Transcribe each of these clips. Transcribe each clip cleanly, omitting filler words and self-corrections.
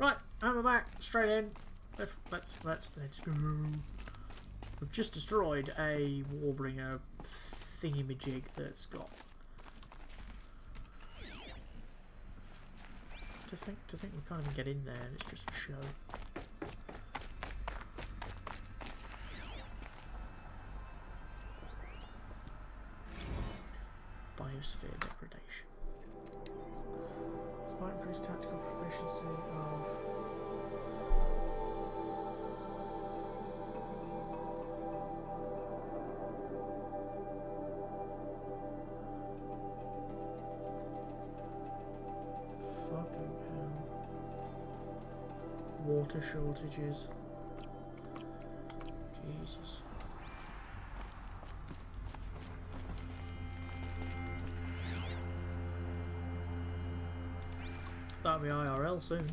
Right, and we're back. Straight in. Let's go. We've just destroyed a Warbringer thingy-majig that's got. To think we can't even get in there, and it's just for show. Biosphere degradation. Despite increased tactical proficiency of. Fucking hell. Water shortages. Jesus. That'll be IRL soon.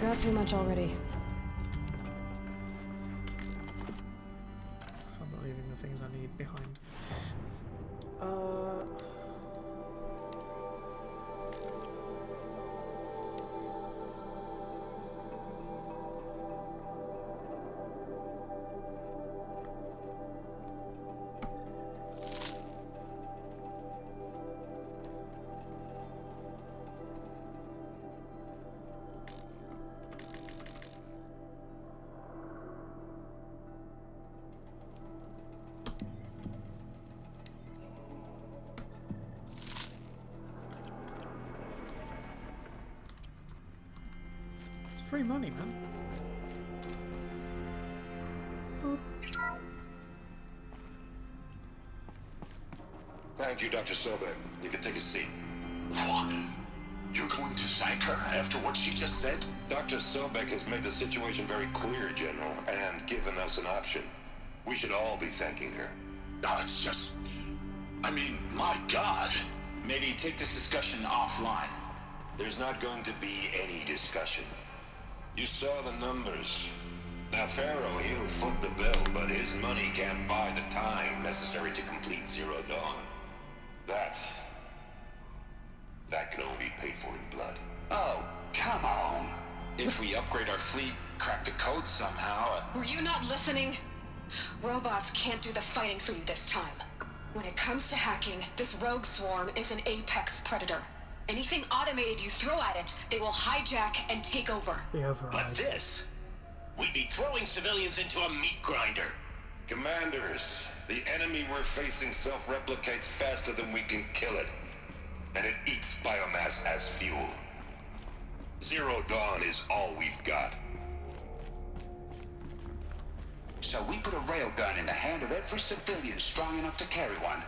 Got too much already. I'm not leaving the things I need behind. Free money, man. Boop. Thank you, Dr. Sobek. You can take a seat. What? You're going to thank her after what she just said? Dr. Sobek has made the situation very clear, General, and given us an option. We should all be thanking her. No, it's just... I mean, my God. Maybe take this discussion offline. There's not going to be any discussion. You saw the numbers. Now, Pharaoh, he'll foot the bill, but his money can't buy the time necessary to complete Zero Dawn. That can only be paid for in blood. Oh, come on. If we upgrade our fleet, crack the code somehow... Were you not listening? Robots can't do the fighting for you this time. When it comes to hacking, this rogue swarm is an apex predator. Anything automated you throw at it, they will hijack and take over. But this? We'd be throwing civilians into a meat grinder. Commanders, the enemy we're facing self-replicates faster than we can kill it. And it eats biomass as fuel. Zero Dawn is all we've got. So we put a railgun in the hand of every civilian strong enough to carry one,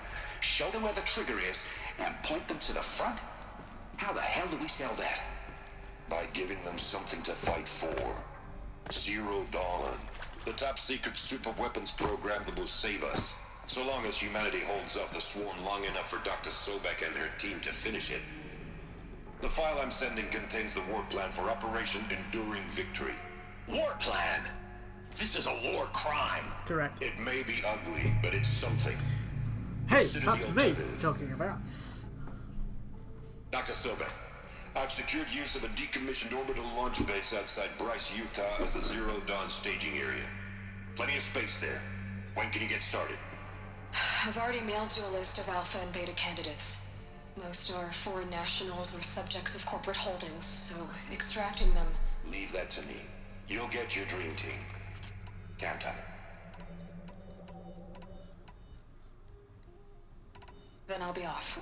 show them where the trigger is, and point them to the front? How the hell do we sell that? By giving them something to fight for. Zero Dawn. The top secret super weapons program that will save us. So long as humanity holds off the swarm long enough for Dr. Sobek and her team to finish it. The file I'm sending contains the war plan for Operation Enduring Victory. War plan? This is a war crime. Correct. It may be ugly, but it's something. Hey, Consider that's the me alternative. talking about. Dr. Sobek, I've secured use of a decommissioned orbital launch base outside Bryce, Utah as the Zero Dawn staging area. Plenty of space there. When can you get started? I've already mailed you a list of alpha and beta candidates. Most are foreign nationals or subjects of corporate holdings, so extracting them... Leave that to me. You'll get your dream team. Count on it. Then I'll be off.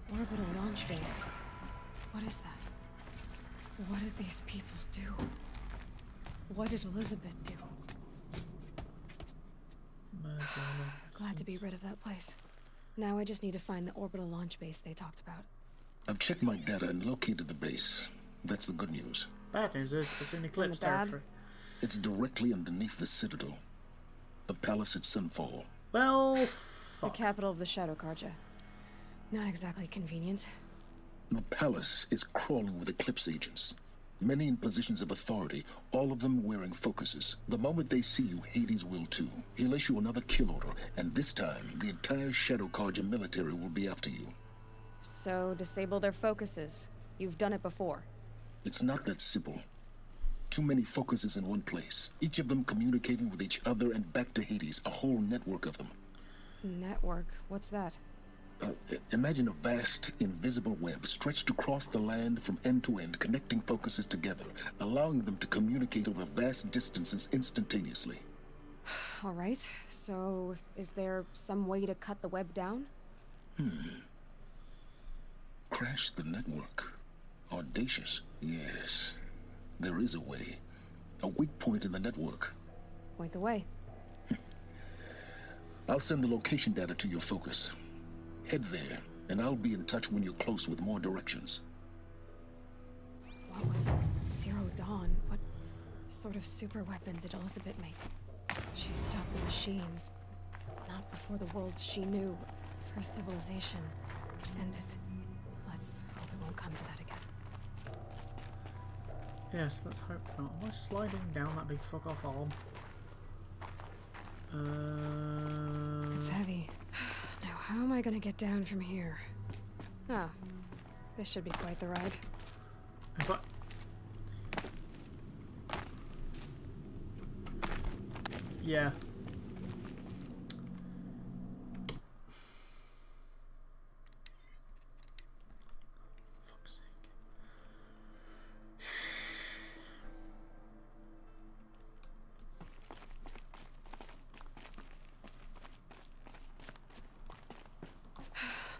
Orbital launch base. What is that? What did these people do? What did Elizabeth do? Glad to be rid of that place. Now I just need to find the orbital launch base they talked about. I've checked my data and located the base. That's the good news. Bad news is it's in Eclipse territory. It's directly underneath the Citadel. The palace at Sunfall. Well, The fuck. capital of the Shadow Carja. Not exactly convenient. The palace is crawling with Eclipse agents. Many in positions of authority, all of them wearing focuses. The moment they see you, Hades will too. He'll issue another kill order, and this time, the entire Shadow Carja military will be after you. So, disable their focuses. You've done it before. It's not that simple. Too many focuses in one place, each of them communicating with each other and back to Hades, a whole network of them. Network? What's that? Imagine a vast, invisible web stretched across the land from end to end, connecting focuses together, allowing them to communicate over vast distances instantaneously. Alright, so is there some way to cut the web down? Crash the network. Audacious. Yes, there is a way. A weak point in the network. Point the way. I'll send the location data to your focus. Head there, and I'll be in touch when you're close with more directions. What was Zero Dawn? What sort of super weapon did Elizabeth make? She stopped the machines. Not before the world she knew. Her civilization ended. Let's hope it won't come to that again. Yes, let's hope not. Am I sliding down that big fuck off arm? It's heavy. Now, how am I gonna get down from here? Oh, this should be quite the ride. If I... Yeah. Fuck's sake.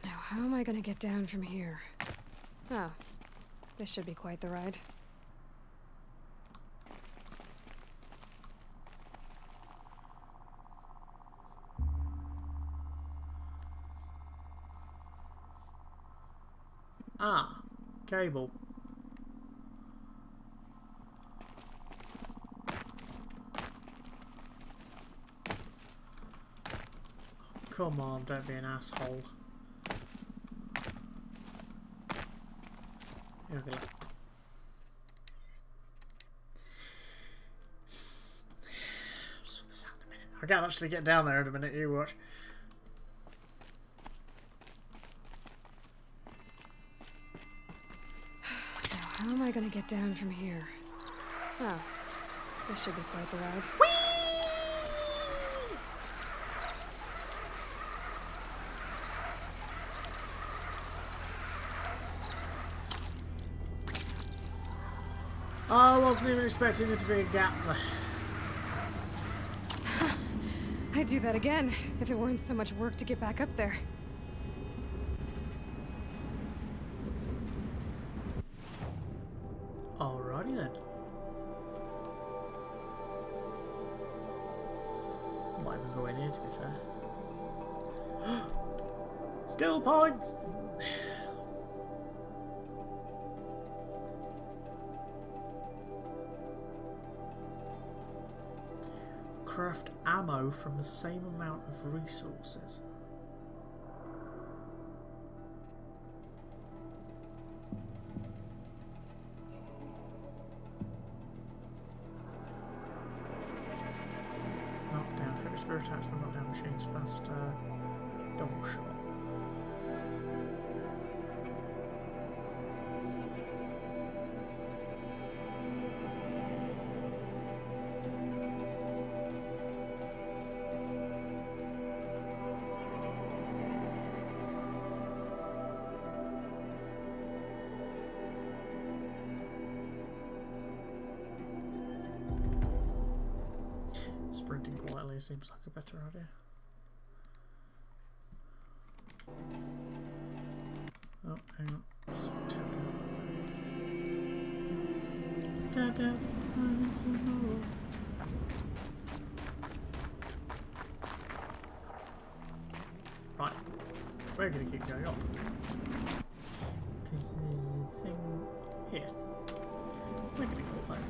Now, how am I gonna get down from here? Oh, this should be quite the ride. Ah, cable. Come on, don't be an asshole. Okay. Sort this out in a minute. I can't actually get down there in a minute, you watch. Now, how am I gonna get down from here? Oh, this should be quite the ride. I wasn't even expecting there to be a gap there. I'd do that again, if it weren't so much work to get back up there. Alrighty then. Might even go in here, to be fair. Skill points! Craft ammo from the same amount of resources. Knock down heavy spirit attacks will knock down machines faster. Double shot. Sprinting quietly seems like a better idea. Oh, hang on. Tap out. Right, we're gonna keep going on because there's a thing here. We're gonna go home.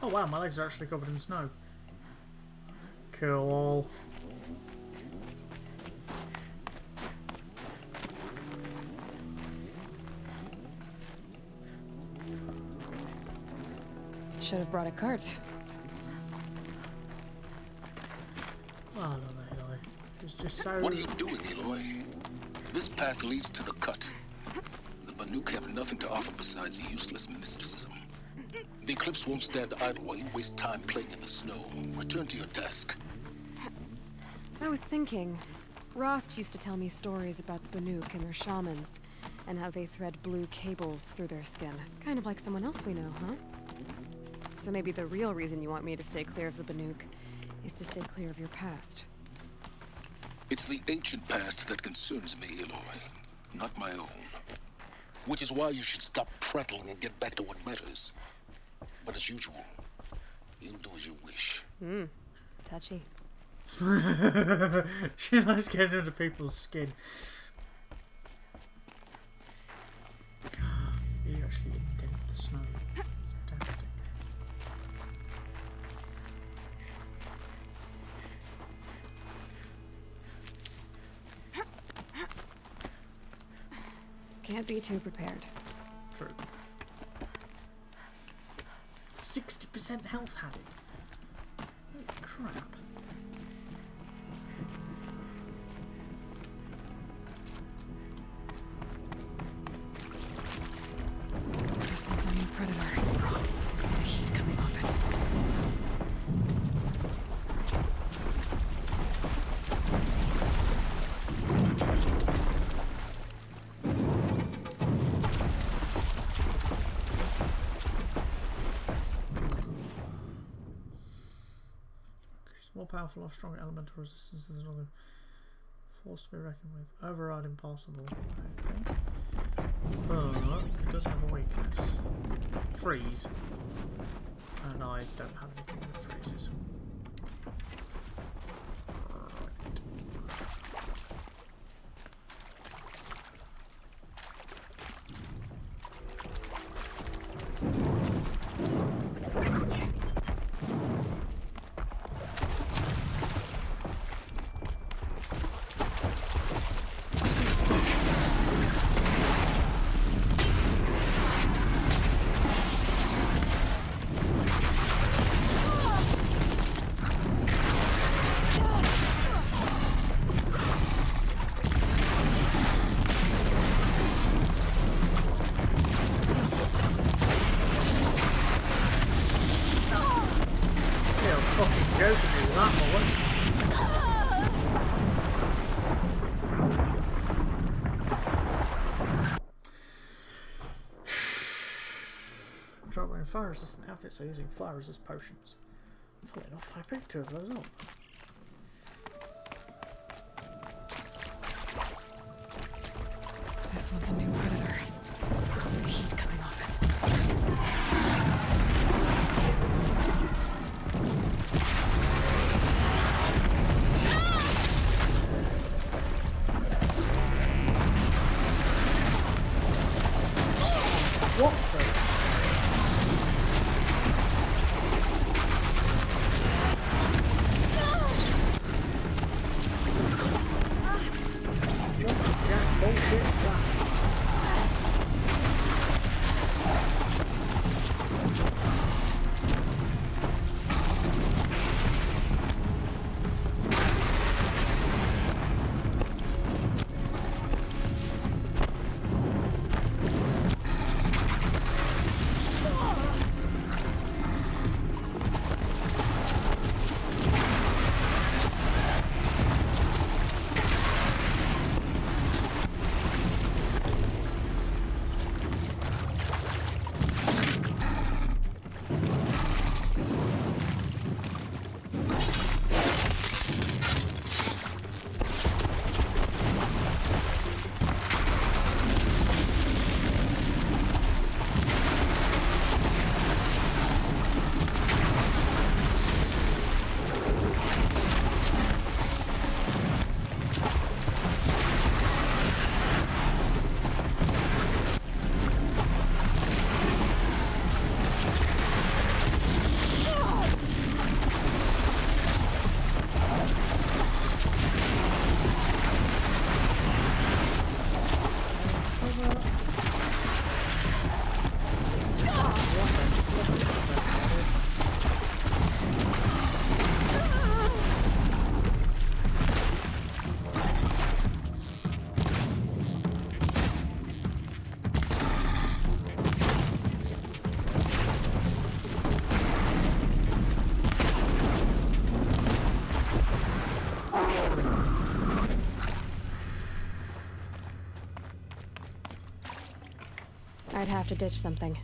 Oh wow, my legs are actually covered in snow. Cool. Should have brought a cart. Oh, no, Aloy. It's just so... What are you doing, Aloy? This path leads to the cut. The Banuk have nothing to offer besides useless mysticism. The Eclipse won't stand idle while you waste time playing in the snow. Return to your task. I was thinking, Rost used to tell me stories about the Banuk and their shamans, and how they thread blue cables through their skin. Kind of like someone else we know, huh? So maybe the real reason you want me to stay clear of the Banuk is to stay clear of your past. It's the ancient past that concerns me, Aloy, not my own. Which is why you should stop prattling and get back to what matters. But as usual, you'll do as you wish. Touchy. She likes getting under people's skin. You actually indent the snow. It's fantastic. Can't be too prepared. True. 60% health had it. Holy crap. This one's a new predator. I see the heat coming off it. More powerful or stronger elemental resistance is another force to be reckoned with. Override impossible. Okay. But it does have a weakness. Freeze. And I don't have anything that freezes. Try wearing fire resistant outfits by using fire resist potions. Funnily enough, I picked 2 of those up. This one's a new predator. I see the heat coming off it. What the? have to ditch something.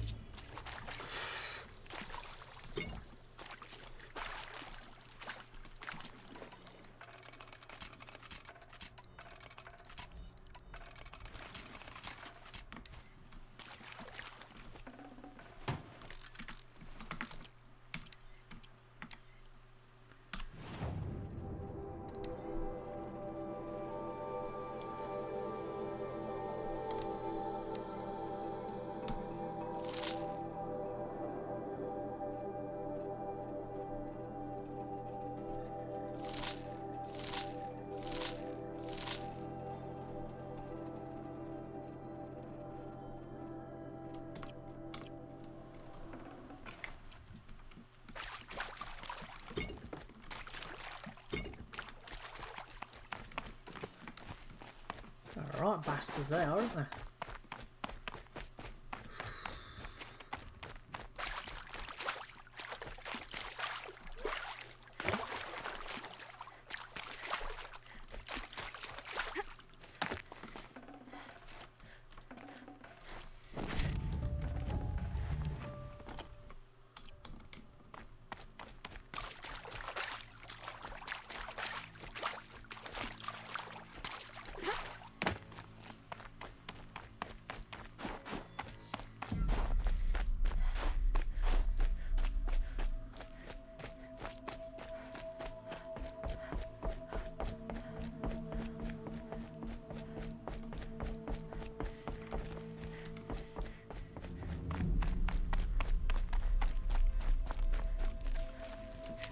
Alright, bastards they are, aren't they?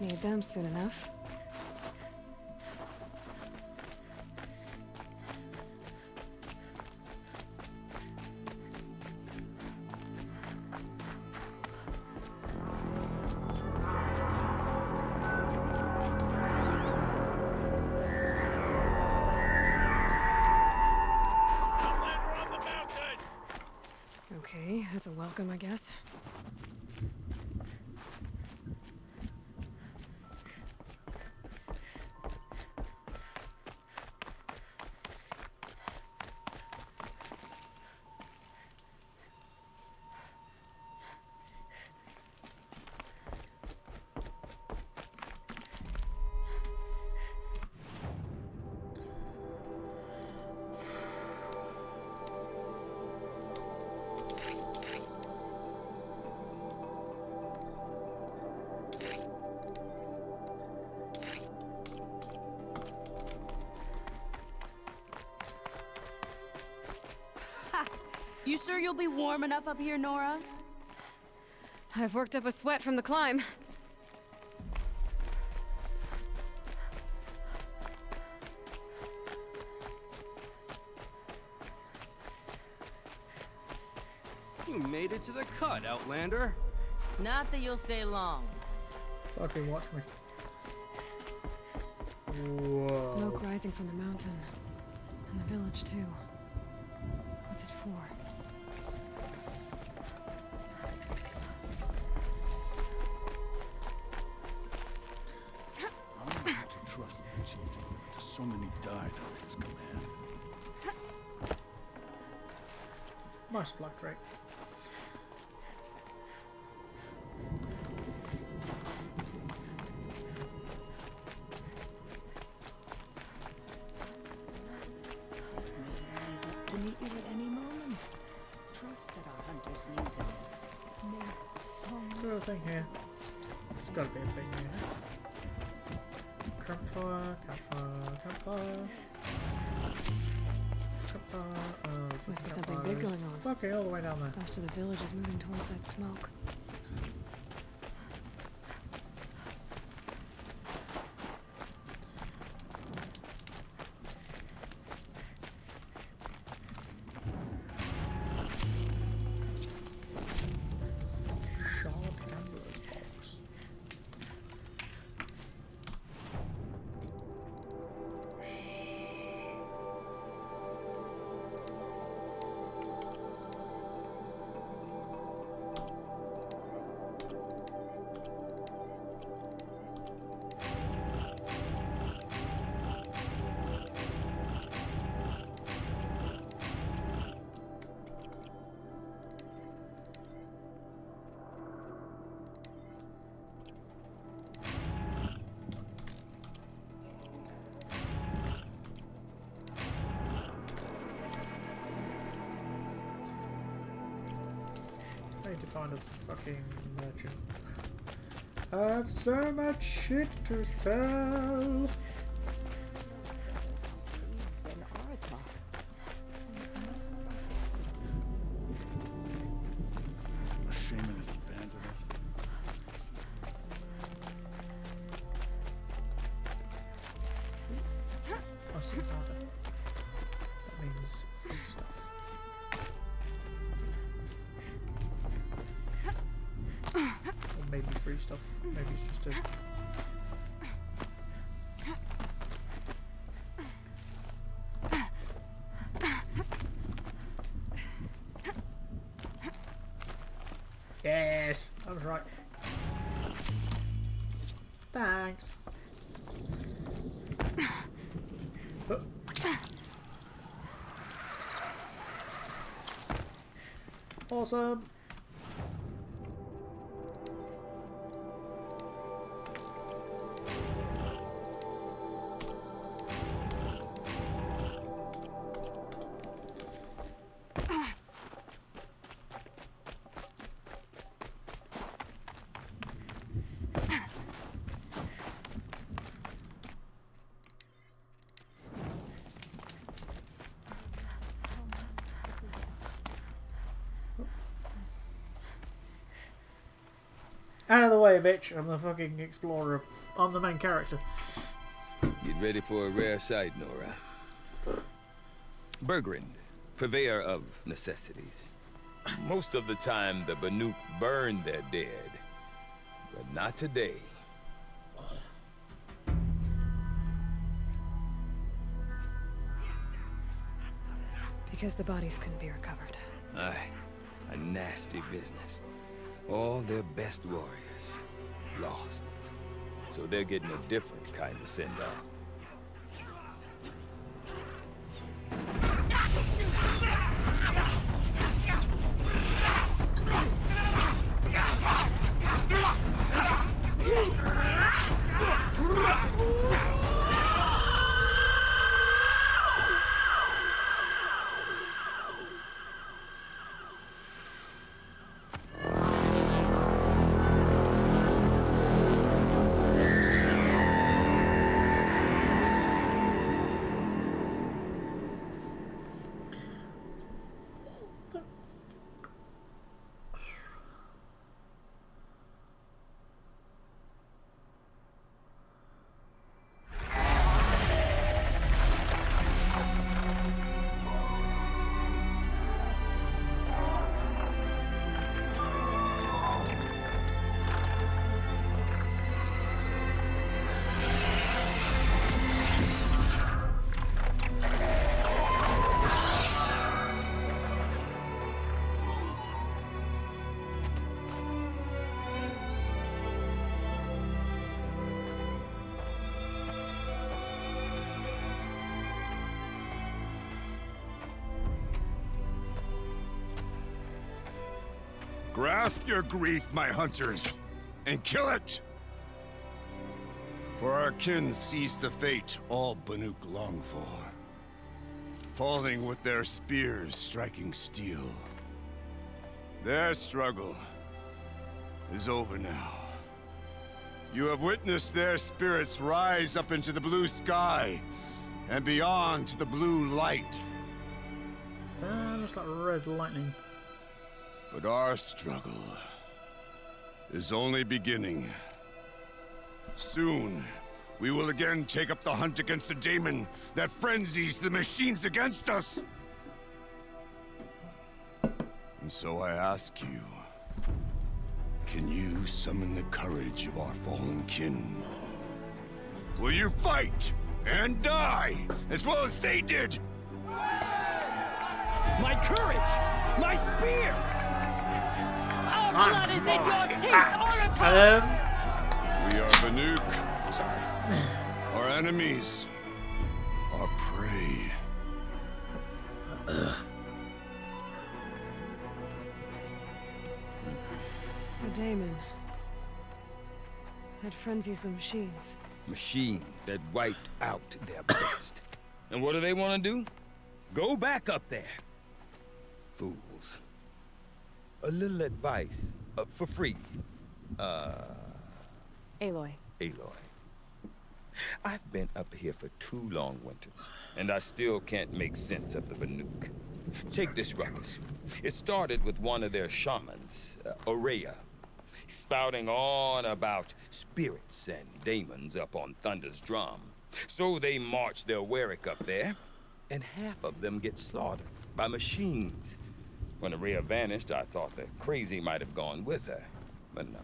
Need them soon enough. Okay, that's a welcome, I guess. You sure you'll be warm enough up here, Nora? I've worked up a sweat from the climb. You made it to the cut, Outlander. Not that you'll stay long. Fucking watch me. Whoa. Smoke rising from the mountain. And the village, too. What's it for? I'm gonna have to trust the chief. So many died on his command. Nice black drake. To meet you at any moment. Trust that our hunters need us. Make the song. Is there a thing here? There's gotta be a thing here. Campfire, campfire, campfire. Campfire, Must be something big going on. Okay, all the way down there. Most of the village is moving towards that smoke. need to find a fucking merchant. I have so much shit to sell. Shaman has abandoned us. I see harder. That means free stuff. Or maybe free stuff. Maybe it's just a... Yes! I was right. Thanks. Oh. Awesome. Out of the way, bitch. I'm the fucking explorer. I'm the main character. Get ready for a rare sight, Nora. Bergrand, purveyor of necessities. Most of the time, the Banuk burn their dead. But not today. Because the bodies couldn't be recovered. Aye, a nasty business. All their best warriors lost. So they're getting a different kind of send-off. Grasp your grief, my hunters, and kill it! For our kin sees the fate all Banuk long for. Falling with their spears striking steel. Their struggle is over now. You have witnessed their spirits rise up into the blue sky and beyond to the blue light. Looks like red lightning. But our struggle is only beginning. Soon, we will again take up the hunt against the Daemon that frenzies the machines against us. And so I ask you, can you summon the courage of our fallen kin? Will you fight and die as well as they did? My courage! My spear! Our blood is in your teeth, Orator! We are Banuk. Sorry. Our enemies. Our prey. The Daemon. That frenzies the machines. Machines that wiped out their best. And what do they want to do? Go back up there. Fools. A little advice, for free. Aloy. Aloy. I've been up here for 2 long winters, and I still can't make sense of the Banuk. Take this ruckus. It started with one of their shamans, Aurea, spouting on about spirits and daemons up on Thunder's drum. So they march their Warwick up there, and half of them get slaughtered by machines. When Aurea vanished, I thought the crazy might have gone with her, but no.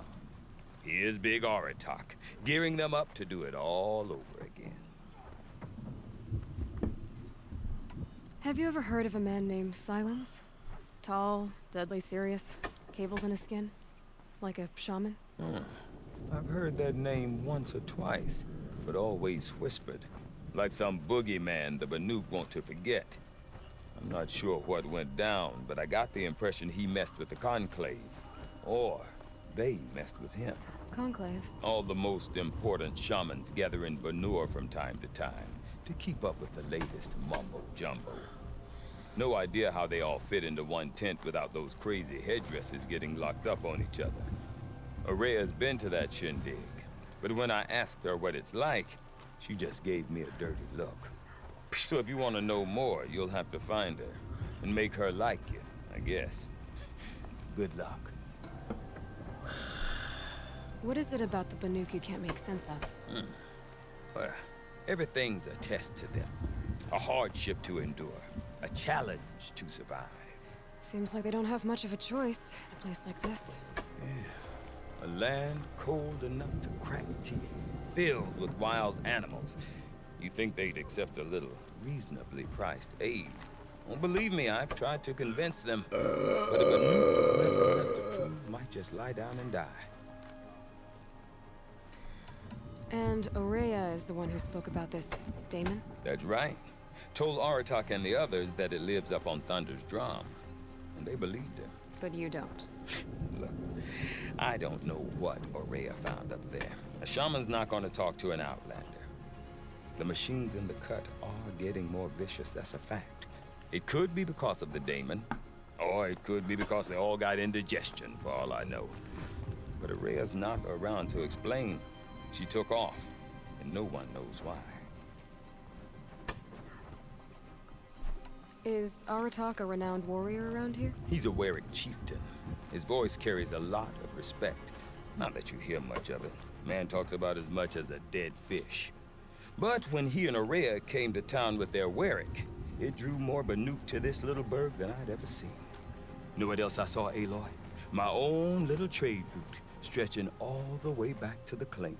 Here's Big Aratak, gearing them up to do it all over again. Have you ever heard of a man named Silence? Tall, deadly serious, cables in his skin? Like a shaman? I've heard that name once or twice, but always whispered. Like some boogeyman the Banuk want to forget. I'm not sure what went down, but I got the impression he messed with the Conclave. Or they messed with him. Conclave? All the most important shamans gather in Banur from time to time to keep up with the latest mumbo-jumbo. No idea how they all fit into one tent without those crazy headdresses getting locked up on each other. Aurea's been to that shindig, but when I asked her what it's like, she just gave me a dirty look. So if you want to know more, you'll have to find her and make her like you, I guess. Good luck. What is it about the Banuk you can't make sense of? Well, everything's a test to them. A hardship to endure. A challenge to survive. Seems like they don't have much of a choice in a place like this. Yeah. A land cold enough to crack teeth, filled with wild animals. You'd think they'd accept a little reasonably priced aid. Well, believe me, I've tried to convince them. But a Banuk with nothing left to prove might just lie down and die. And Aurea is the one who spoke about this Daemon? That's right. Told Aratak and the others that it lives up on Thunder's drum. And they believed him. But you don't. Look, I don't know what Aurea found up there. A shaman's not going to talk to an outlander. The machines in the cut are getting more vicious, that's a fact. It could be because of the Daemon, or it could be because they all got indigestion, for all I know. But Aurea's not around to explain. She took off, and no one knows why. Is Aratak a renowned warrior around here? He's a Warwick chieftain. His voice carries a lot of respect. Not that you hear much of it. Man talks about as much as a dead fish. But when he and Aurea came to town with their Warwick, it drew more Banuk to this little burg than I'd ever seen. You know what else I saw, Aloy? My own little trade route, stretching all the way back to the claim.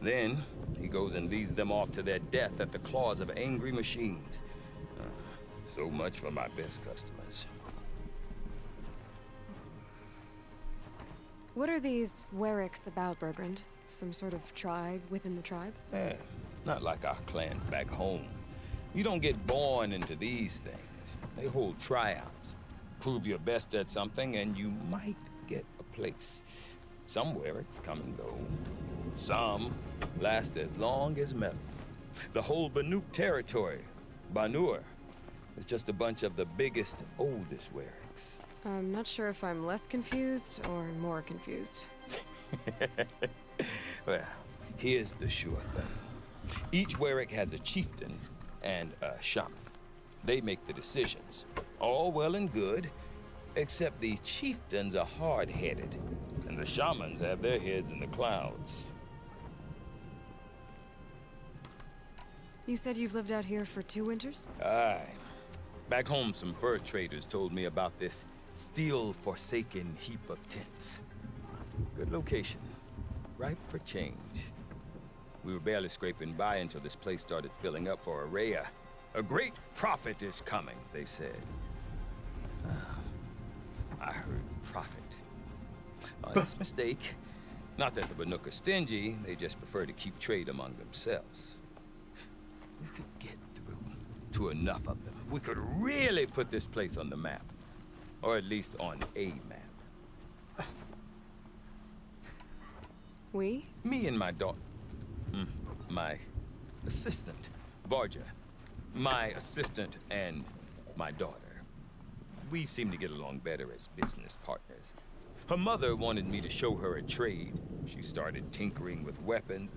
Then, he goes and leads them off to their death at the claws of angry machines. So much for my best customers. What are these Warwicks about, Bergrand? Some sort of tribe within the tribe? Not like our clans back home. You don't get born into these things. They hold tryouts. Prove your best at something and you might get a place. Some Warwicks come and go. Some last as long as metal. The whole Banuk territory, Banur, is just a bunch of the biggest, oldest Warwicks. I'm not sure if I'm less confused or more confused. Well, here's the sure thing. Each Warwick has a chieftain and a shaman. They make the decisions. All well and good, except the chieftains are hard-headed, and the shamans have their heads in the clouds. You said you've lived out here for 2 winters? Aye. Back home, some fur traders told me about this steel-forsaken heap of tents. Good location. Ripe for change. We were barely scraping by until this place started filling up for Aurea. A great prophet is coming, they said. I heard prophet. That's a mistake. Not that the Banuk are stingy, they just prefer to keep trade among themselves. We could get through to enough of them. We could really put this place on the map. Or at least on a map. We? Me and my daughter. My assistant, Varja. My assistant and my daughter. we seem to get along better as business partners. Her mother wanted me to show her a trade. She started tinkering with weapons.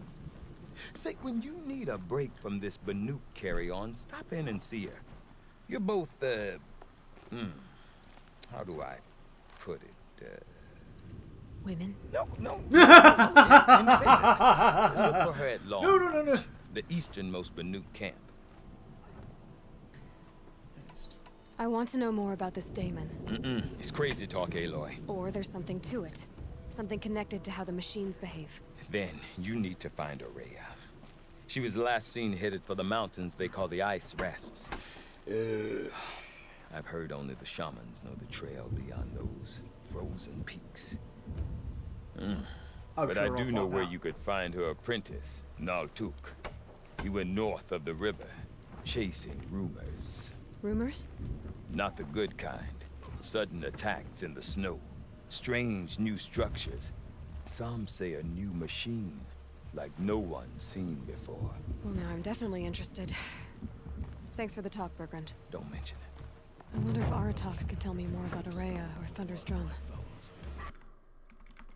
Say, when you need a break from this Banuk carry-on, stop in and see her. You're both, how do I put it? Women? No. Independent. Look for her at Long No. the easternmost Banuk camp. I want to know more about this Daemon. It's crazy talk, Aloy. Or there's something to it. Something connected to how the machines behave. Then you need to find Aurea. She was last seen headed for the mountains they call the Ice Rafts. I've heard only the shamans know the trail beyond those frozen peaks. But I do know where you could find her apprentice, Naltuk. He went north of the river, chasing rumors. Rumors? Not the good kind. Sudden attacks in the snow. Strange new structures. Some say a new machine, like no one's seen before. Well, now I'm definitely interested. Thanks for the talk, Bergrand. Don't mention it. I wonder if Aratak can tell me more about Aurea or Thunder's Drum.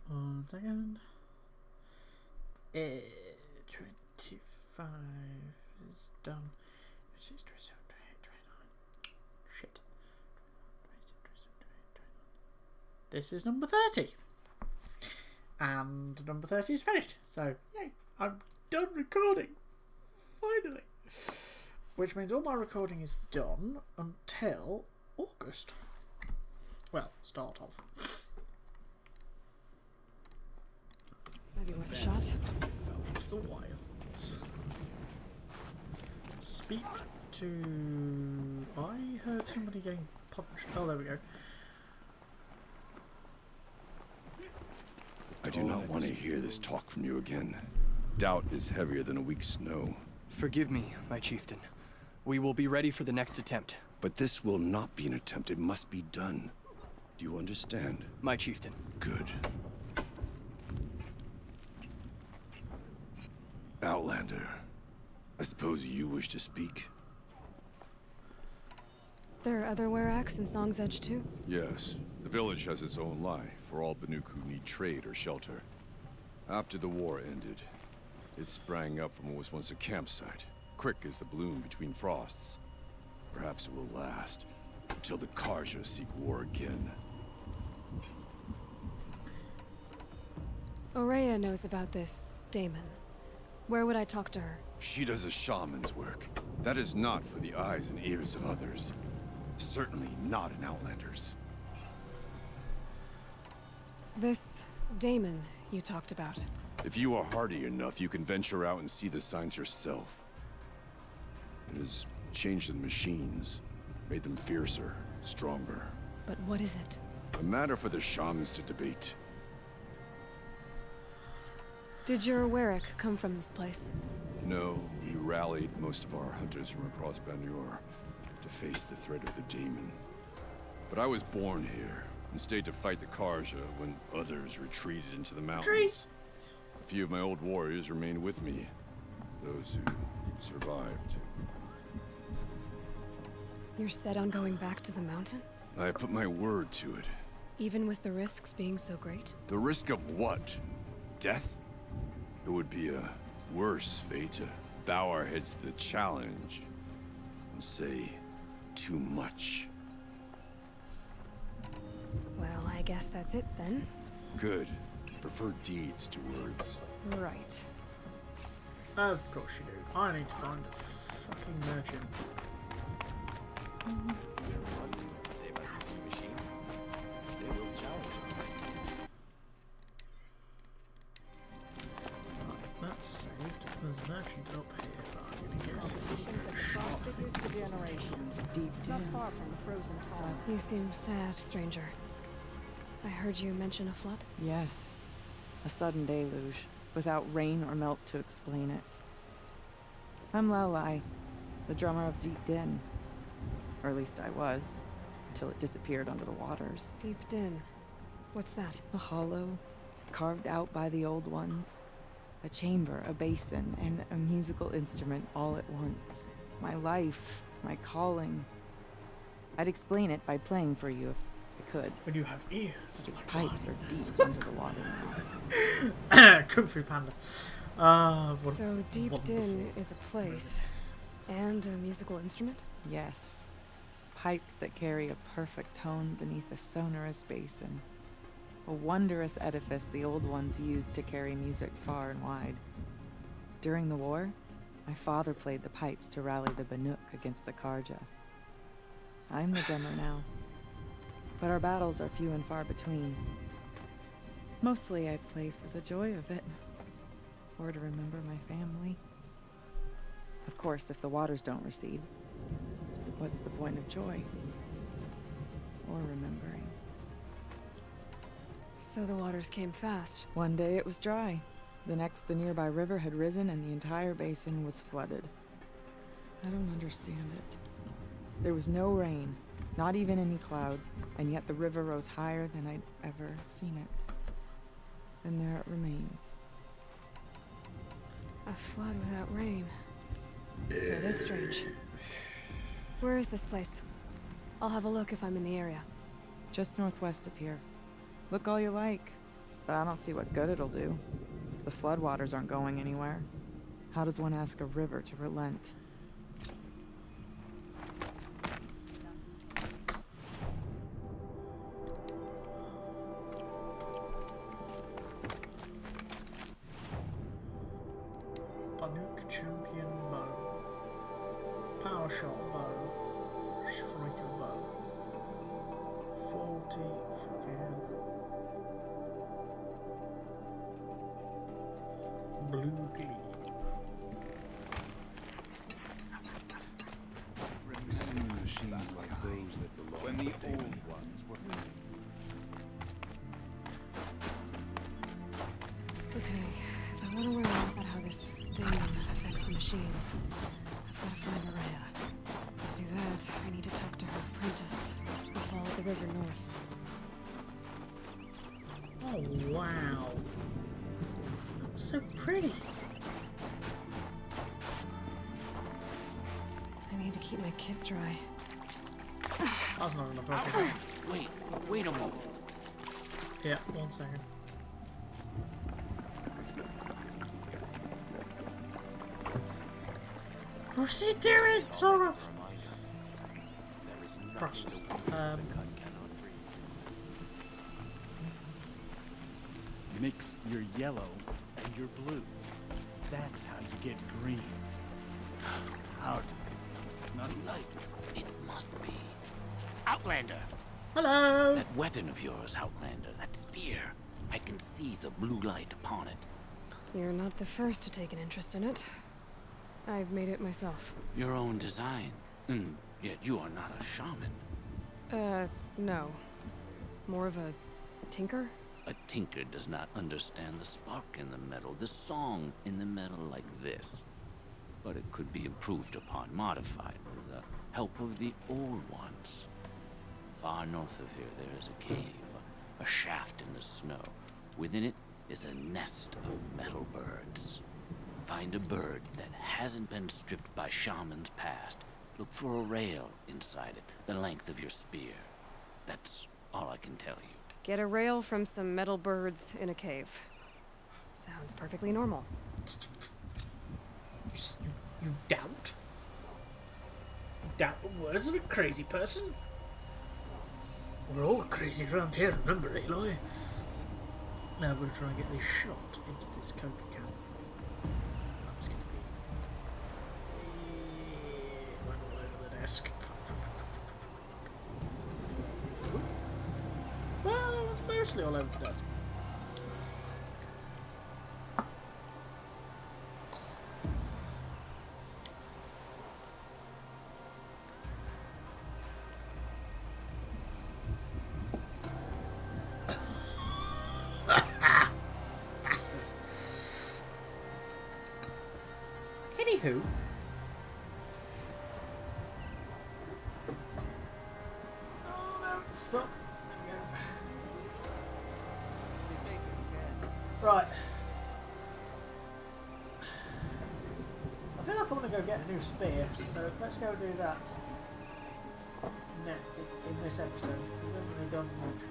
1 second. 25 is done. 26, 27, 28, 29. Shit. 26, 27, 28, 29. This is number 30. And number 30 is finished. So, yay, I'm done recording. Finally. Which means all my recording is done until August. Well, start of. Maybe worth a shot. It's the wilds. Speak to... I heard somebody getting punched. Oh, there we go. I do not want to hear this talk from you again. Doubt is heavier than a week's snow. Forgive me, my chieftain. We will be ready for the next attempt. But this will not be an attempt. It must be done. Do you understand? My chieftain. Good. Outlander, I suppose you wish to speak? There are other Weraks in Song's Edge too? Yes. The village has its own lie for all Banuk who need trade or shelter. After the war ended, it sprang up from what was once a campsite, quick as the bloom between frosts. Perhaps it will last until the Karja seek war again. Aurea knows about this Daemon. Where would I talk to her? She does a shaman's work. That is not for the eyes and ears of others. Certainly not an Outlander's. This Daemon you talked about. If you are hardy enough, you can venture out and see the signs yourself. It has changed the machines, made them fiercer, stronger. But what is it? A matter for the shamans to debate. Did your Werak come from this place? No, we rallied most of our hunters from across Banur to face the threat of the Daemon. But I was born here and stayed to fight the Karja when others retreated into the mountains. A few of my old warriors remained with me, those who survived. You're set on going back to the mountain? I have put my word to it. Even with the risks being so great? The risk of what? Death? It would be a worse fate to bow our heads to the challenge and say too much. Well, I guess that's it then. Good. Prefer deeds to words. Right. Of course you do. I need to find a fucking merchant. That's saved. There's a merchant up here, but I'm gonna guess it's a shop. Generations deep not far from the frozen town. You seem sad, stranger. I heard you mention a flood? Yes. A sudden deluge, without rain or melt to explain it. I'm Lelai, the drummer of Deep Din. Or at least I was, until it disappeared under the waters. Deep Din. What's that? A hollow, carved out by the old ones. A chamber, a basin, and a musical instrument all at once. My life, my calling. I'd explain it by playing for you if I could. When you have ears. But its pipes are deep under the water now. Kung Fu Panda. So Deep Din is a place and a musical instrument? Yes. Pipes that carry a perfect tone beneath a sonorous basin. A wondrous edifice the old ones used to carry music far and wide. During the war, my father played the pipes to rally the Banuk against the Karja. I'm the drummer now, but our battles are few and far between. Mostly I play for the joy of it, or to remember my family. Of course, if the waters don't recede, what's the point of joy? Or remembering? So the waters came fast. One day it was dry. The next, the nearby river had risen and the entire basin was flooded. I don't understand it. There was no rain, not even any clouds, and yet the river rose higher than I'd ever seen it. And there it remains. A flood without rain. That is strange. Where is this place? I'll have a look if I'm in the area. Just northwest of here. Look all you like, but I don't see what good it'll do. The floodwaters aren't going anywhere. How does one ask a river to relent? Banuk champion bow. Power shot bow. Striker bow. 40 fucking blue glee. Machines like those that belong when the old ones were. Okay, if I want to learn more about how this Daemon affects the machines, I've got to find Araya. To do that, I need to talk to her apprentice. We'll follow the river north. Oh wow. That's so pretty. I need to keep my kit dry. That's not enough. Okay. Wait a moment. Yeah, 1 second. What's he doing? Sorry. Crushed. Mix your yellow and your blue. That's how you get green. Our device is not light. It must be. Outlander! Hello! That weapon of yours, Outlander, that spear. I can see the blue light upon it. You're not the first to take an interest in it. I've made it myself. Your own design. Yet you are not a shaman. No. More of a tinker? A tinker does not understand the spark in the metal, the song in the metal like this. But it could be improved upon, modified, with the help of the old ones. Far north of here, there is a cave, a shaft in the snow. Within it is a nest of metal birds. Find a bird that hasn't been stripped by shamans past. Look for a rail inside it, the length of your spear. That's all I can tell you. Get a rail from some metal birds in a cave. Sounds perfectly normal. You doubt? You doubt the words of a crazy person? We're all crazy around here, remember, Aloy? Now we're going to try and get this shot into this Coke can. That's going to be... went all over the desk. Well, mostly all over the desk. Bastard. Anywho. Oh no, stop. There we go. Right. I feel like I want to go get a new spear, so let's go do that. in this episode. We've not really done much.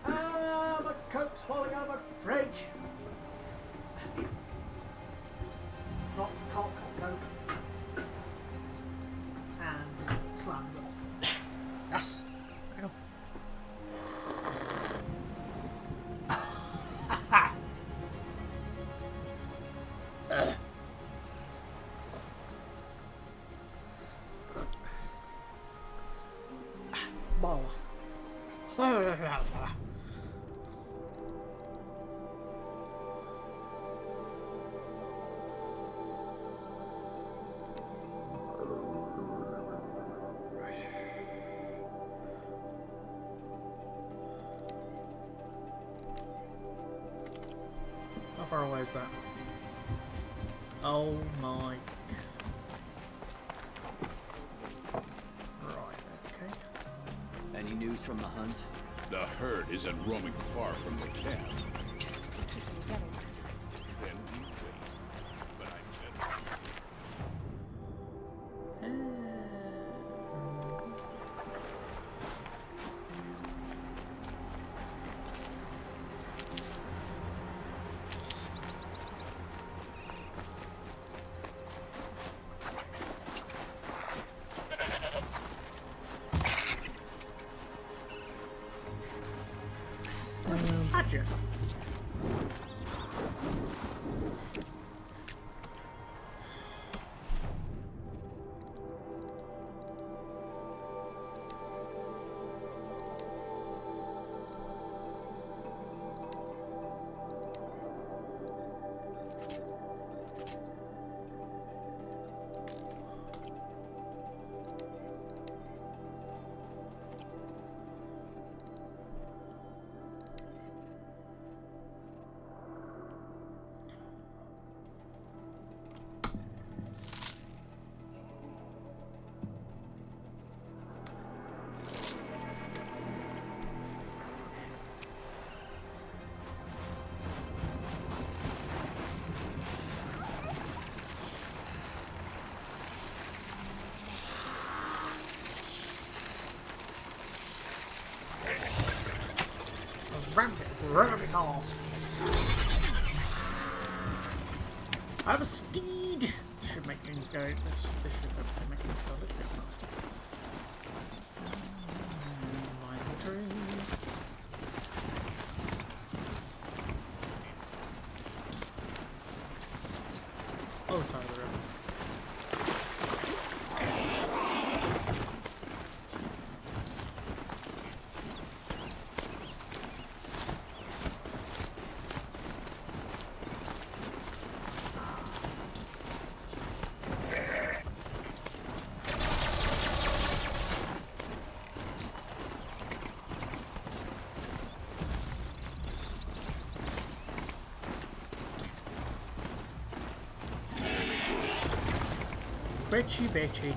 Ah, my coat's falling out of my fridge. Not coat. And slam it. Yes. There you go. Ball. How far away is that? Oh my. Right, okay. Any news from the hunt? The herd isn't roaming far from the camp. Then we wait. But I bet. Gotcha. Rabbit off. I have a steed. Should make things go. This should make things go a little bit faster. Mine tree. Other side of the road. Bitchy.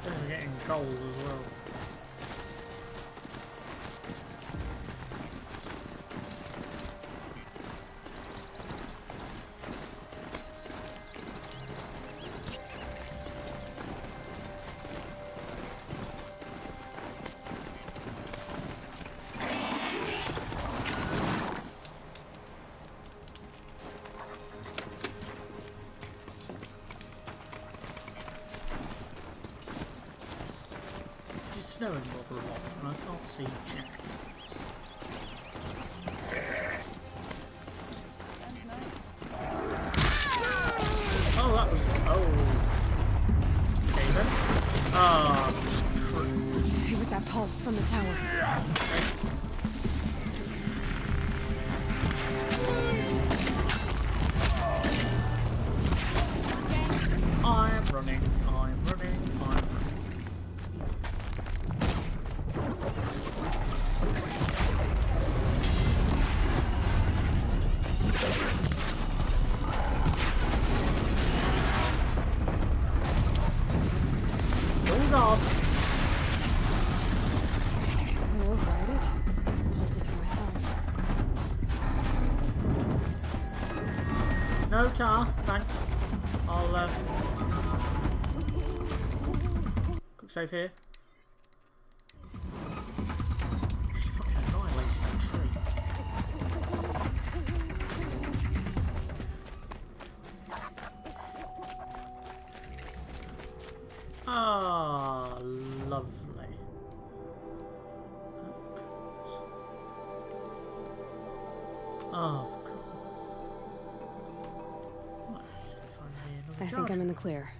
They're getting cold as well. Snowing rather a lot, and I can't see Jack. Oh, that was. Oh. Okay then. Ah. It was that pulse from the tower. Next. I'm running. No tar, thanks. I'll quick save here. Just fucking annihilated that tree. Ah, lovely. Oh, of course. I think I'm in the clear.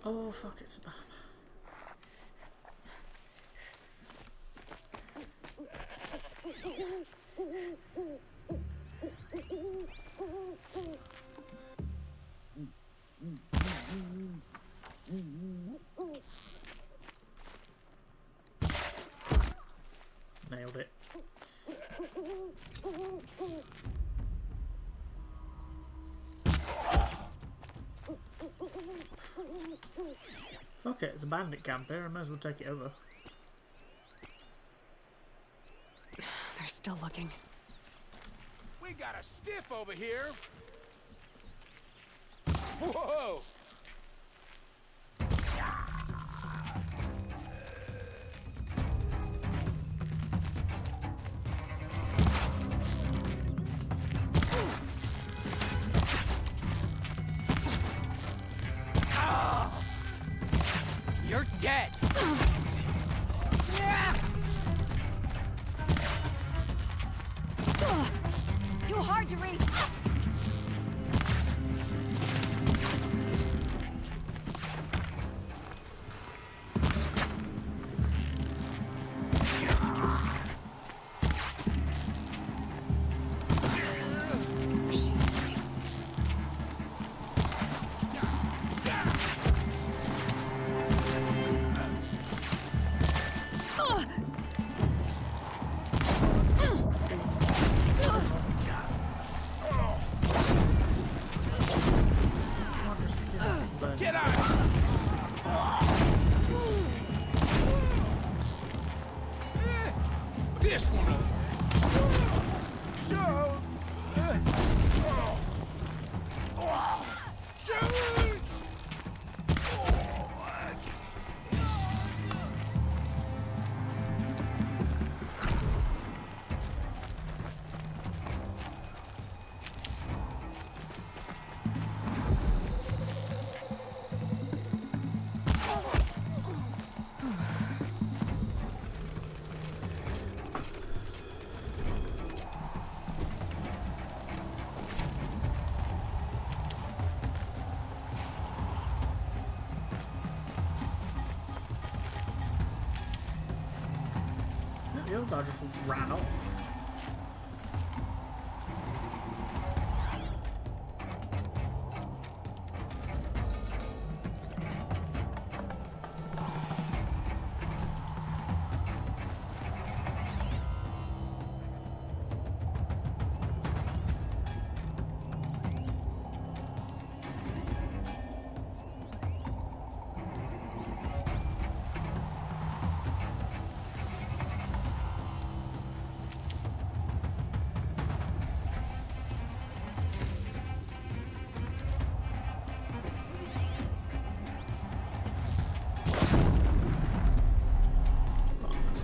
Oh, fuck, it's bad. Nailed it. Fuck it, it's a bandit camp here, I might as well take it over. They're still looking. We got a stiff over here. Whoa! You're dead! Too hard to reach. Get out! This one. So. Shoot! The other guy just ran off.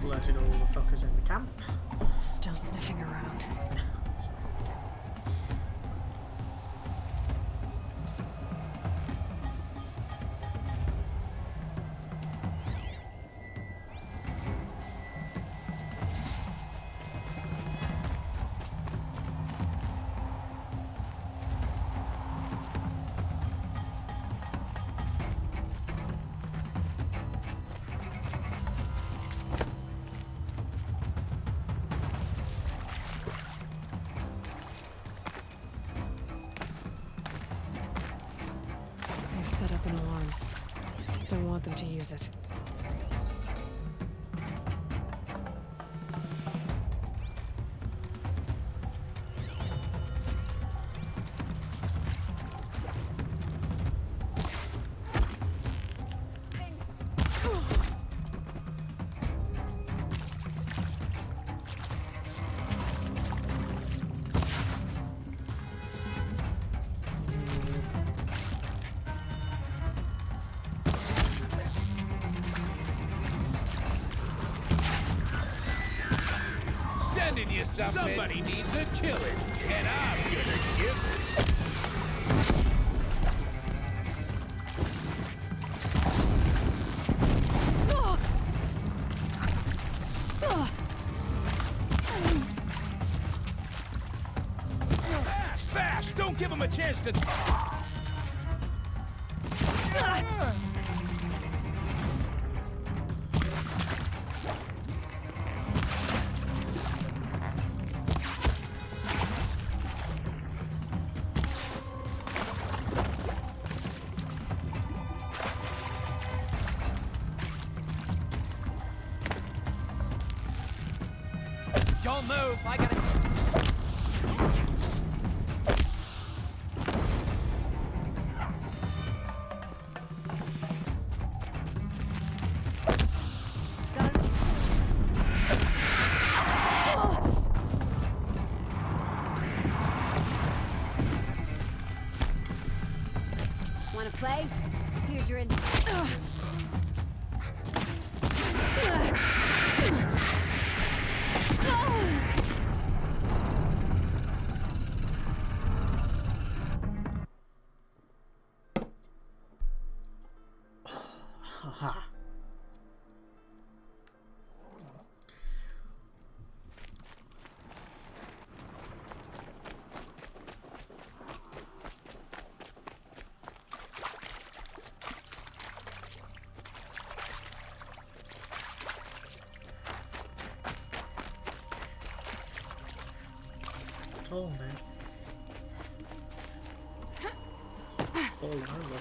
Alerted all the fuckers in the camp. Still sniffing around. They've set up an alarm. Don't want them to use it. handing you something. Somebody needs a killing, and I'm gonna give it. Fast, fast! Don't give him a chance to... Don't move, I gotta... Wanna play? Here's your Haha. Oh man. Fall over.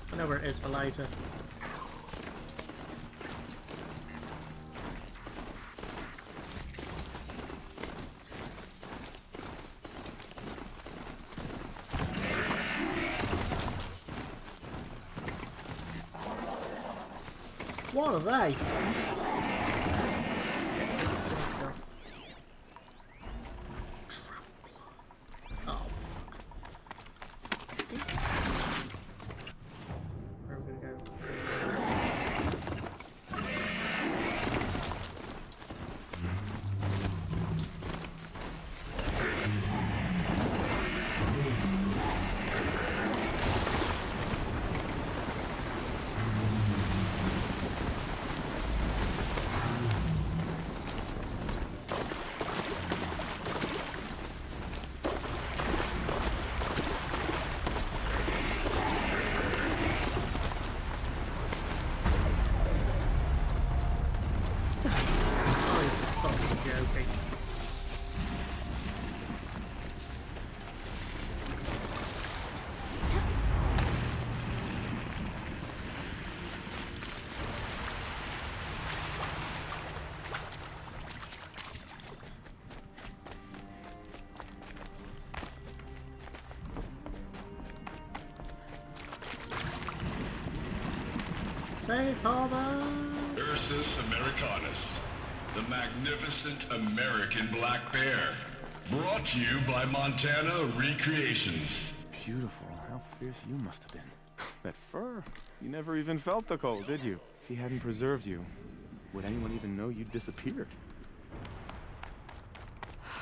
I know where it is for later. What are they? Oh, fuck. Where are we gonna go? Safe harbor! Ursus Americanus, the magnificent American black bear. Brought to you by Montana Recreations. Beautiful. How fierce you must have been. That fur. You never even felt the cold, did you? If he hadn't preserved you, would anyone even know you'd disappeared?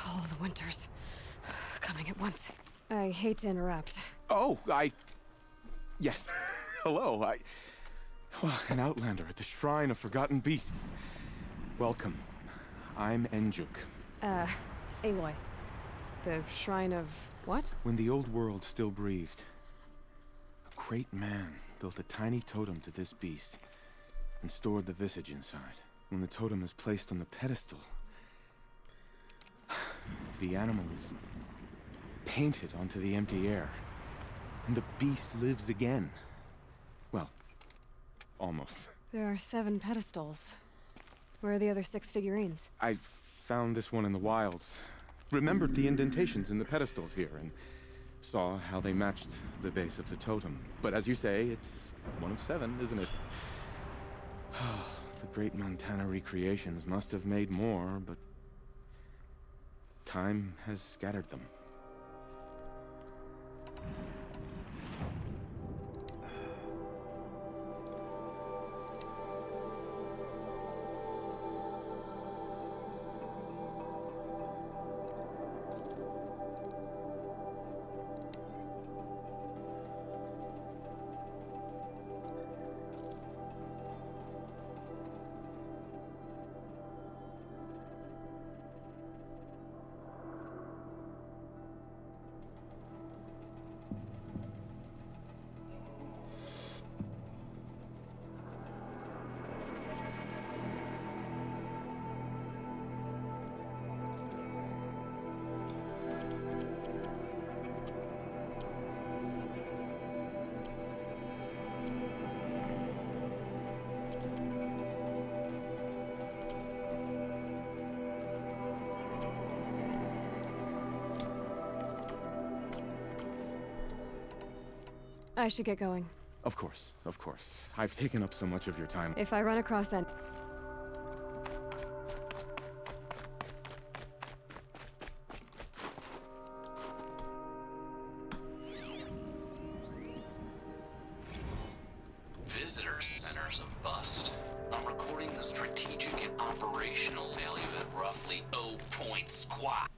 All the winters coming at once. I hate to interrupt. Oh, yes. Hello, well, an outlander at the Shrine of Forgotten Beasts. Welcome. I'm Enjuk. Aloy. The Shrine of what? When the old world still breathed, a great man built a tiny totem to this beast and stored the visage inside. When the totem is placed on the pedestal, the animal is painted onto the empty air, and the beast lives again. Well, almost. There are 7 pedestals. Where are the other 6 figurines? I found this one in the wilds. Remembered the indentations in the pedestals here, and Saw how they matched the base of the totem. But as you say, it's one of 7, isn't it? The great Montana recreations must have made more, but time has scattered them. I should get going. Of course, of course. I've taken up so much of your time. If I run across that... Visitor center's a bust. I'm recording the strategic and operational value at roughly 0 point squat.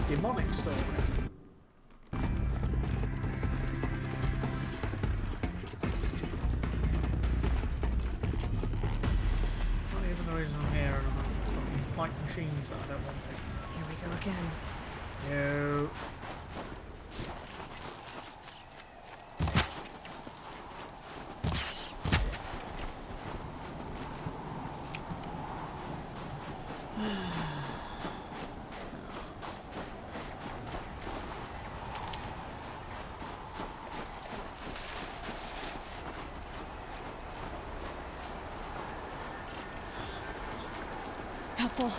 Demonic story. Not even the reason I'm here and I'm gonna fucking fight machines that I don't want to. Here we go again. No. Helpful.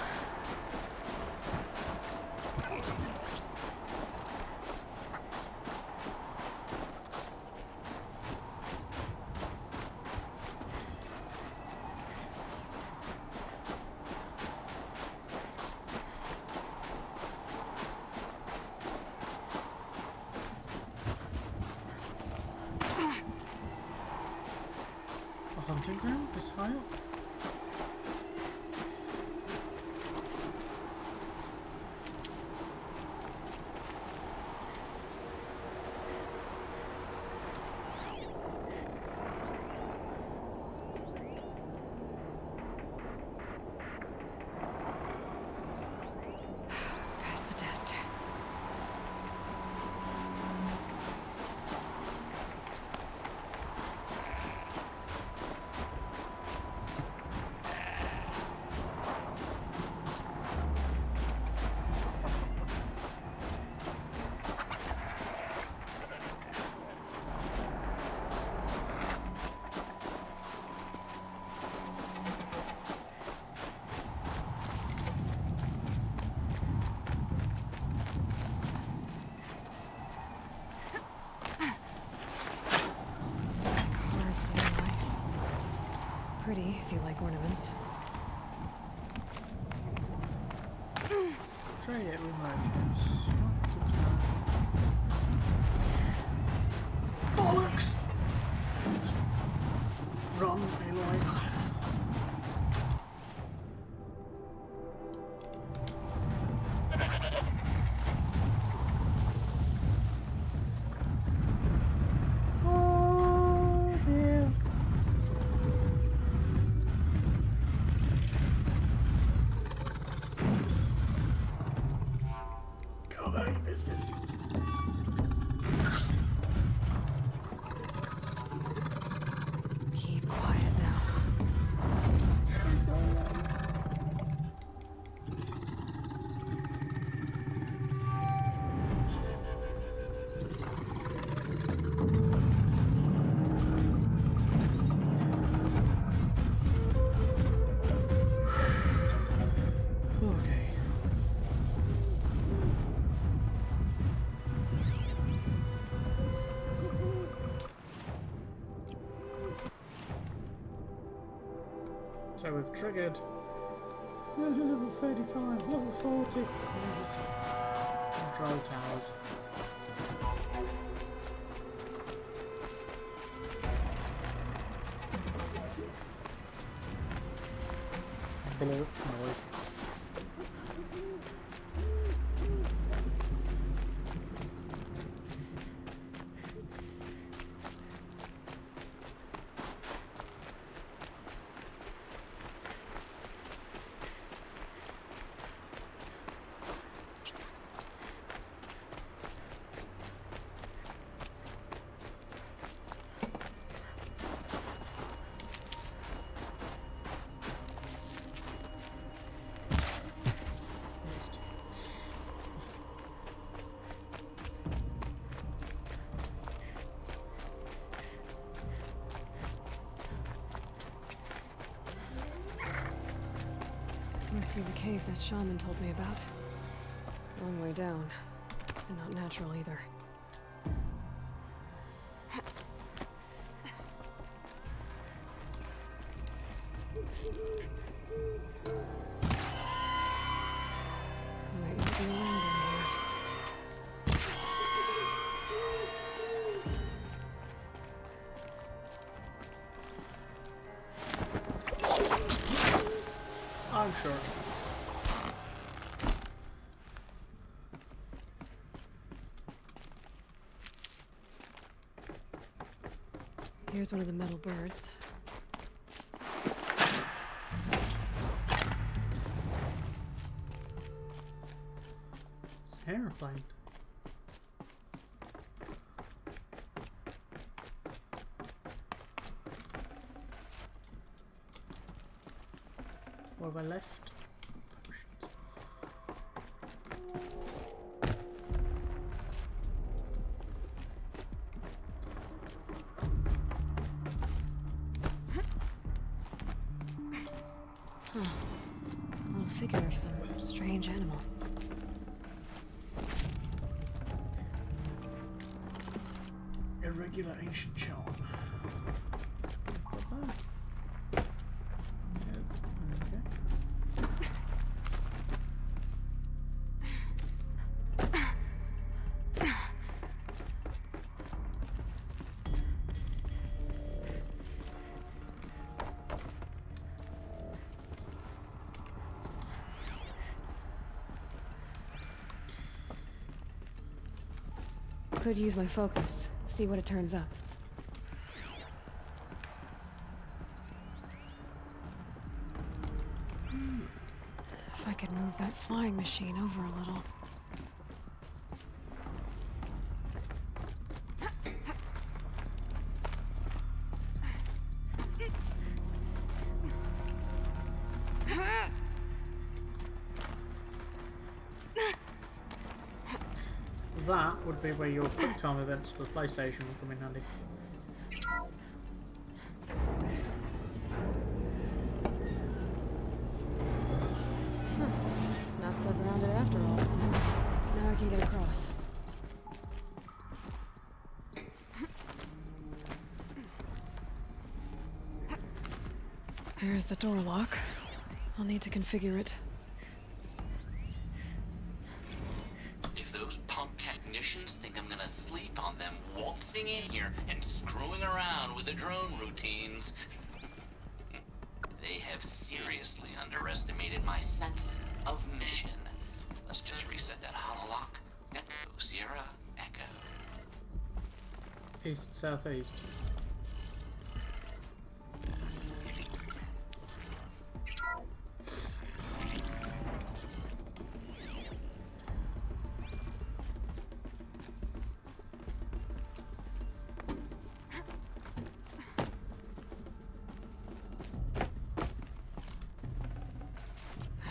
A hunting ground this high up? Pass the test. pretty if you like ornaments. Trade it with merchants. Bollocks! Run, Aloy. Business. Keep quiet now. What's going on? Okay. So we've triggered level 35, level 40. Jesus. Control towers. Hello, noise. Must be the cave that shaman told me about. Long way down. And not natural either. Might not be a landing here. I'm sure. Here's one of the metal birds. It's an airplane. What have I left? Potions. Huh. A little figure of some strange animal. Irregular ancient charm. Got that. Could use my focus. See what it turns up. If I could move that flying machine over a little. That would be where your quick time events for the PlayStation would come in handy. Not so grounded after all. Now I can get across. There's the door lock. I'll need to configure it. If those punk technicians think I'm gonna sleep on them waltzing in here and screwing around with the drone routines, they have seriously underestimated my sense of mission. Let's just reset that hololock. Echo, Sierra, Echo. East, southeast.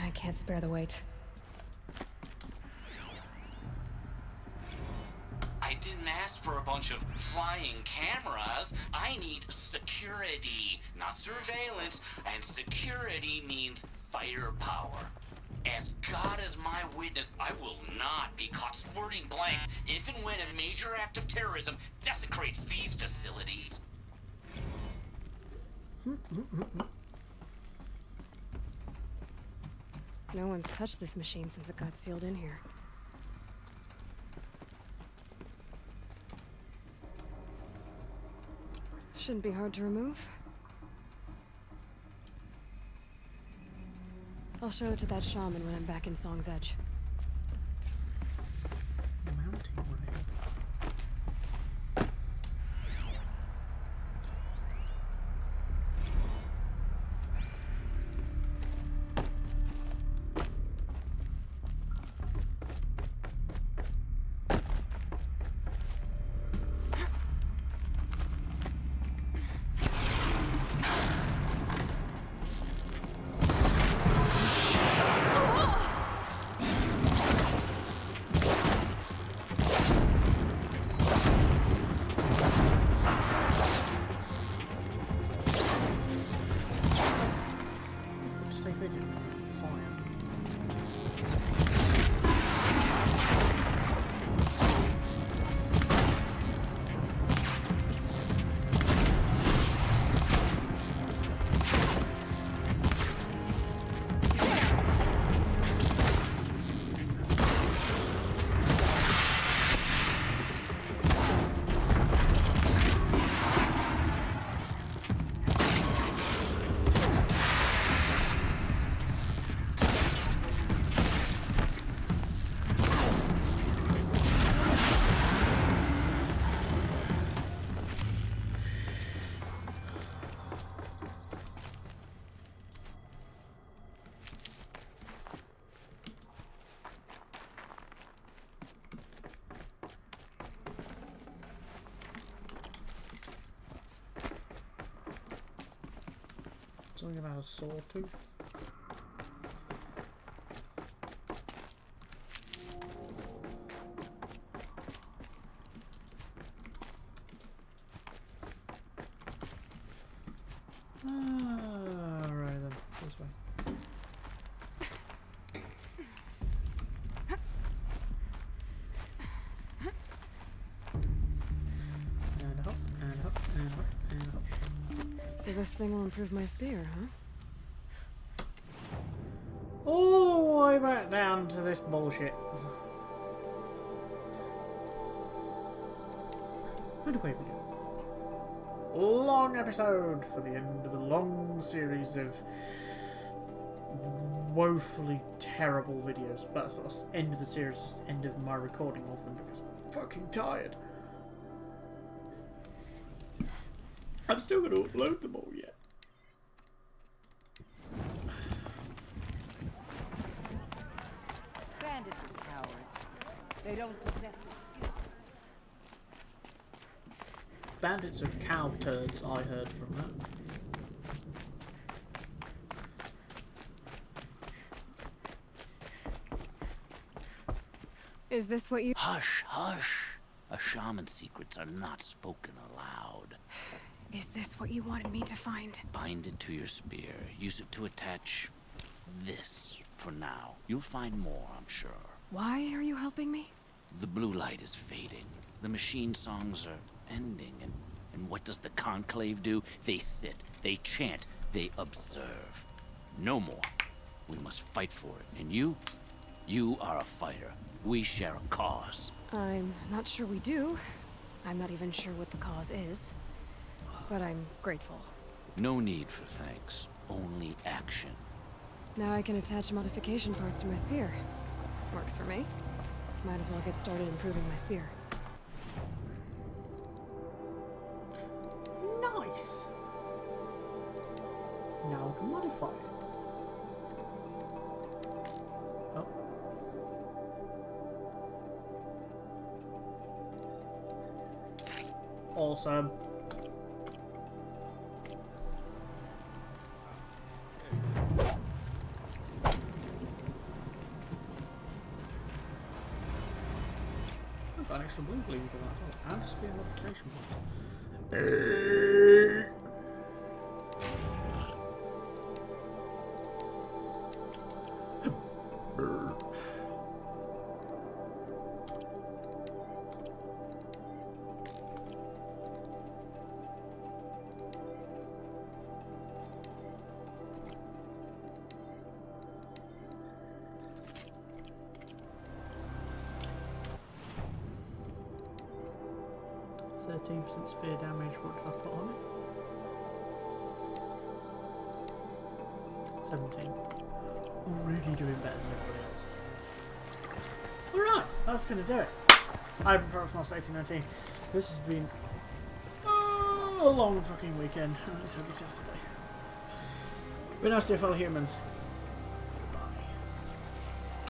I can't spare the weight. I didn't ask for a bunch of flying cameras. I need security, not surveillance. And security means firepower. As God is my witness, I will not be caught squirting blanks if and when a major act of terrorism desecrates these facilities. No one's touched this machine since it got sealed in here. Shouldn't be hard to remove. I'll show it to that shaman when I'm back in Song's Edge. Mounting rail. Something about a sawtooth. Right then, this way. And hop, and hop, and hop, and hop. So this thing will improve my spear, huh? All the way back down to this bullshit. And away we go. Long episode for the end of the long series of woefully terrible videos. But that's not the end of the series, it's the end of my recording of them because I'm fucking tired. I'm still going to upload them all yet. Bandits are cowards. They don't possess the skill. Bandits are cow turds, I heard from that. Is this what you— Hush, hush. A shaman's secrets are not spoken aloud. Is this what you wanted me to find? Bind it to your spear. Use it to attach this for now. You'll find more, I'm sure. Why are you helping me? The blue light is fading. The machine songs are ending. And what does the conclave do? They sit, they chant, they observe. No more. We must fight for it. And you are a fighter. We share a cause. I'm not sure we do. I'm not even sure what the cause is. But I'm grateful. No need for thanks. Only action. Now I can attach modification parts to my spear. Works for me. Might as well get started improving my spear. Nice! Now I can modify it. Oh. Awesome. I've got an extra blue gleam for that as well. And a spear modification point. Spear damage, what do I put on it? 17. Already doing better than everybody else. Alright, that's going to do it. I've been Master 1819. This has been a long fucking weekend. It's only Saturday. Been nice to fellow humans.